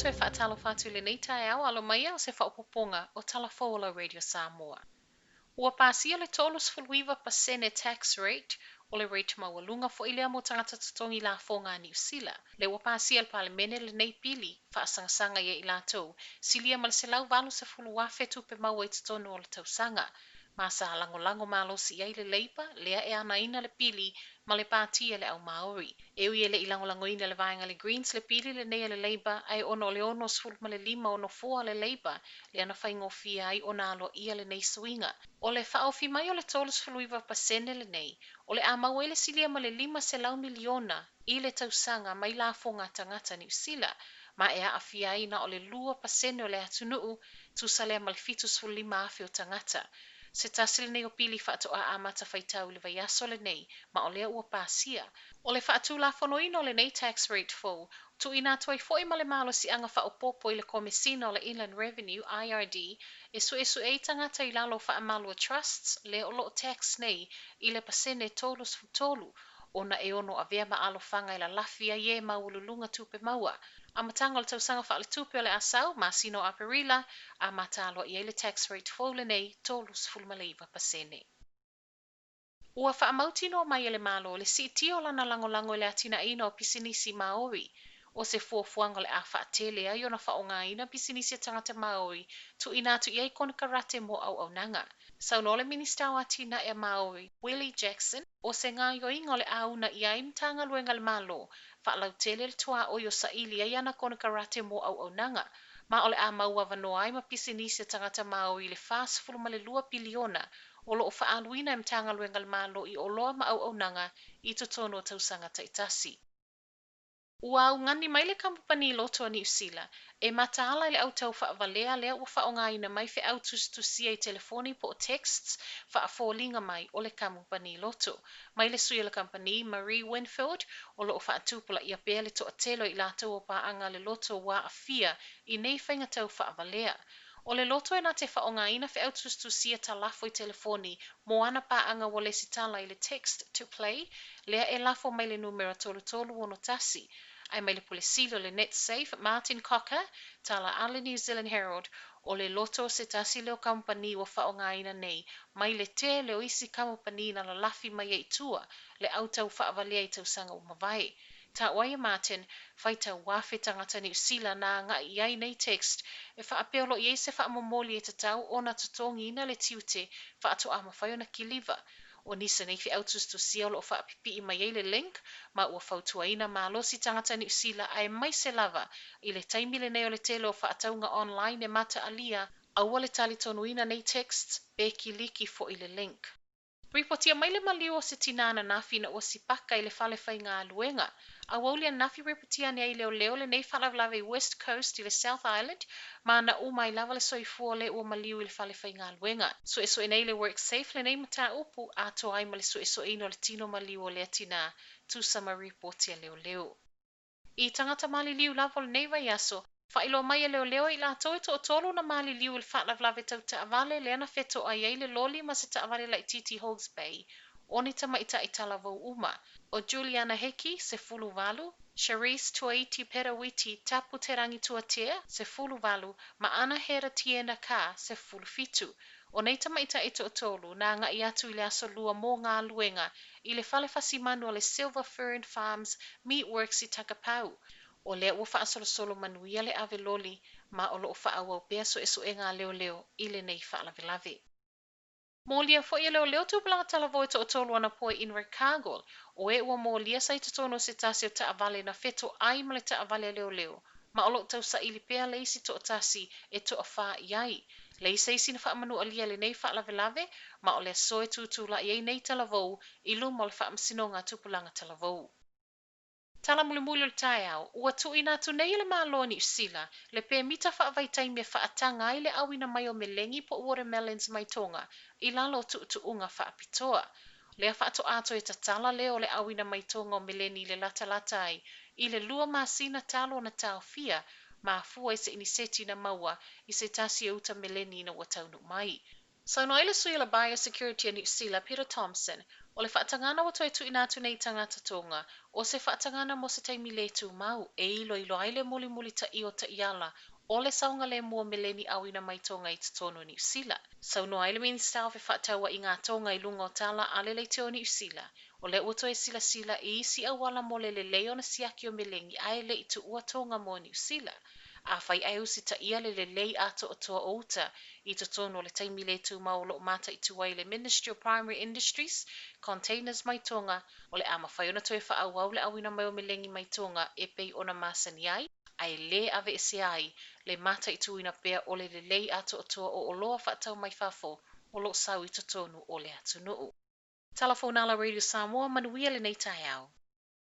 e whaatalo whātu le nei tae au alo mai au se whaopoponga o Talafola Radio Samoa. Ua pāsia le tolus fulwiva pasene tax rate o le rate mawalunga fo ilea mo tangata tutongi la fonga New Zealand. Le ua pāsia le palemene le nei pili whaasangasanga ia i lātou. Silia mal se lau valu se fuluafe tupe maua i tutonu o le tausanga. Masa lango malosi ia i le leipa, lea e ana ina le pili ma le pātia le au Maori. E ui ele i lango ina le vaenga le Greens le pili le nei le leiba ai ono le ono sfulu ma le lima ono fua le leiba le ana whaingo fia ai ona alo ia le nei suinga. O le whaofi mai o le tolus fuluiva pasene le nei, o le amau ele silia ma le 5 se lau miliona i le tausanga mai la fonga tangata New Zealand, ma e a afia ina o le 2% o le atunuu tu sale ma le 7.5 afi o tangata. Se tasile nei o pili whaato a amata whaitau le vai aso le nei, ma o lea ua pāsia. O le whaatu la whanoina o le nei tax rate full, tu ina tuai foi ma le malo si anga whaopopo i le komisina o le Inland Revenue, IRD, e e tangata i lalo whaamalo trusts, le o lo tax nei, i le pasene tolus futolu, ona e ono a vea ma alo whanga i la lafia ye maululunga tupe maua. A matanga o le tausanga wha le tupe o le asau, ma sino a perila, a matalo i le tax rate full nei, tolus fulmaleiva pasene. Ua whaamauti no mai le malo, le si tio lana lango le atina ina o pisinisi Maori, o se fuafuanga le a whaatele ai ona whaonga ina pisinisi tangata Maori, tu inatu iei kona karate mo au nanga. Saunole minista o atina e Maori, Willie Jackson, o se ngā yoinga le auna iai mtanga luenga le malo, whaalau tele le tua o yo sa ili ai ana kona karate mo au nanga. Ma ole a maua vanoa ai ma pisinisi tangata Maori le fast fulma le 2 piliona, o loo whaaluina e mtanga luenga le malo i o loa ma au nanga i to tono tausanga taitasi. Ua au ngani mai le kampani loto a New Zealand, e mataala le au tau whaavalea lea ua whaonga ina mai fe au tustusia i telefoni po texts whaafolinga mai o le kampani loto. Mai le sui le kampani Marie Winfield o loo whaatupula i a pea le to atelo i lātou o paanga le loto wa a fia i nei whainga tau whaavalea. O le loto e na te whaonga ina fe au tustusia ta lafo i telefoni mo ana paanga wale sitala i le text to play, lea e lafo mai le numero tolu ono tasi. Ai mai le polesilo le net safe Martin Cocker tala ale New Zealand Herald o le loto se tasi leo kampani wa whaonga ina nei mai le te leo isi kampani na la lafi mai e tua le autau whaavalea i tausanga o mawai. Ta waia Martin, whaita wafe tangata New Zealand na nga iai nei text e whaapeolo i se whaamomoli e tatau o na tutongi ina le tiute whaato ama whaiona kiliva. O nisa nei fi autus to siolo o whaapipi i mai le link, ma ua whautua ina ma losi tangata New Zealand ai mai se lava i le taimile nei o le telo o whaataunga online e mata alia au le tali tonu ina nei texts be ki liki fo i le link. Ripotia mai le maliu o se tinana nafi na o sipaka i le fale whai ngā luenga. A waulia nafi ripotia ni ai leo le nei whalavlave West Coast i le South Island, ma na umai lava le soifua le ua maliu i le fale whai ngā luenga. So e nei le work safe le nei mata upu a to ai ma le so ino le tino maliu o le atina tu sama ripotia leo. I tangata mali liu lava le nei vai aso, whailo mai e leo i la toi to o tolu na mali liu il whalavlave tau taavale le ana feto ai ai le loli ma se taavale la i Titi Hawke's Bay. Oni tama ita i talavou uma. O Juliana Heki se fulu valu, Charisse Tuaiti Perawiti tapu te rangi tuatea se fulu valu, ma ana hera tiena ka se fulu fitu. O nei tama ita i to tolu na nga i atu i le aso lua mō ngā luenga i le fale fasimanu o le Silver Fern Farms Meatworks i Takapau. O lea ua whaasolo manuia le ave loli, ma o loo whaawau pea so e ngā leo i le nei whaalavelave. Mōlia fo i leo tūpulanga talavoe to o tolu ana poe in Recagol, o e ua mōlia sa i tono se tasi o taavale na feto ai ma le taavale leo, ma o loo tau sa ili pea leisi to o tasi e to a wha iai. Leisa isi na whaamanu alia le nei whaalavelave, ma o le soe tūtula i ei nei talavou i luma o le whaamsinonga tūpulanga talavou. Tala mulimuli o le tae au, ua tuina tu nei le malo ni usila, le pe mita whaavaitai me whaatanga ai le awina mai o melengi po watermelons mai tonga, i lalo unga whaapitoa. Lea whaato ato e tatala leo le awina mai tonga o meleni le lata ai, i le lua masina talo na tau fia, ma fua i se iniseti na maua, i se tasi e uta meleni na wataunu mai. So no ile sui la biosecurity ni sila Peter Thompson, o le whaatangana o toi tu inatu nei tangata tonga, o se whaatangana mo se taimi le tu mau, e ilo aile muli muli ta i o ta iala, o le saunga le mua meleni au ina mai tonga i tono ni sila. So no aile minister au fe whaatawa i ngā tonga i lunga o tala ale le te o ni sila, o le uto e sila sila i isi awala mo le leo na siaki o melengi ai le i tu ua tonga mo ni sila. A fai ai usi ta ia le lei ato o toa outa i to tono le taimi le tu maolo mata i tuai le Ministry of Primary Industries, Containers mai tonga, o le ama fai ona toi wha au le awina mai o melengi mai tonga e pei ona masani ai, ai le ave ese ai le mata i tuina pea o le lei ato o toa o loa whaatau mai fafo o lo sau i to tonu o le atu nuu. Telephone ala Radio Samoa manuia le nei tai au.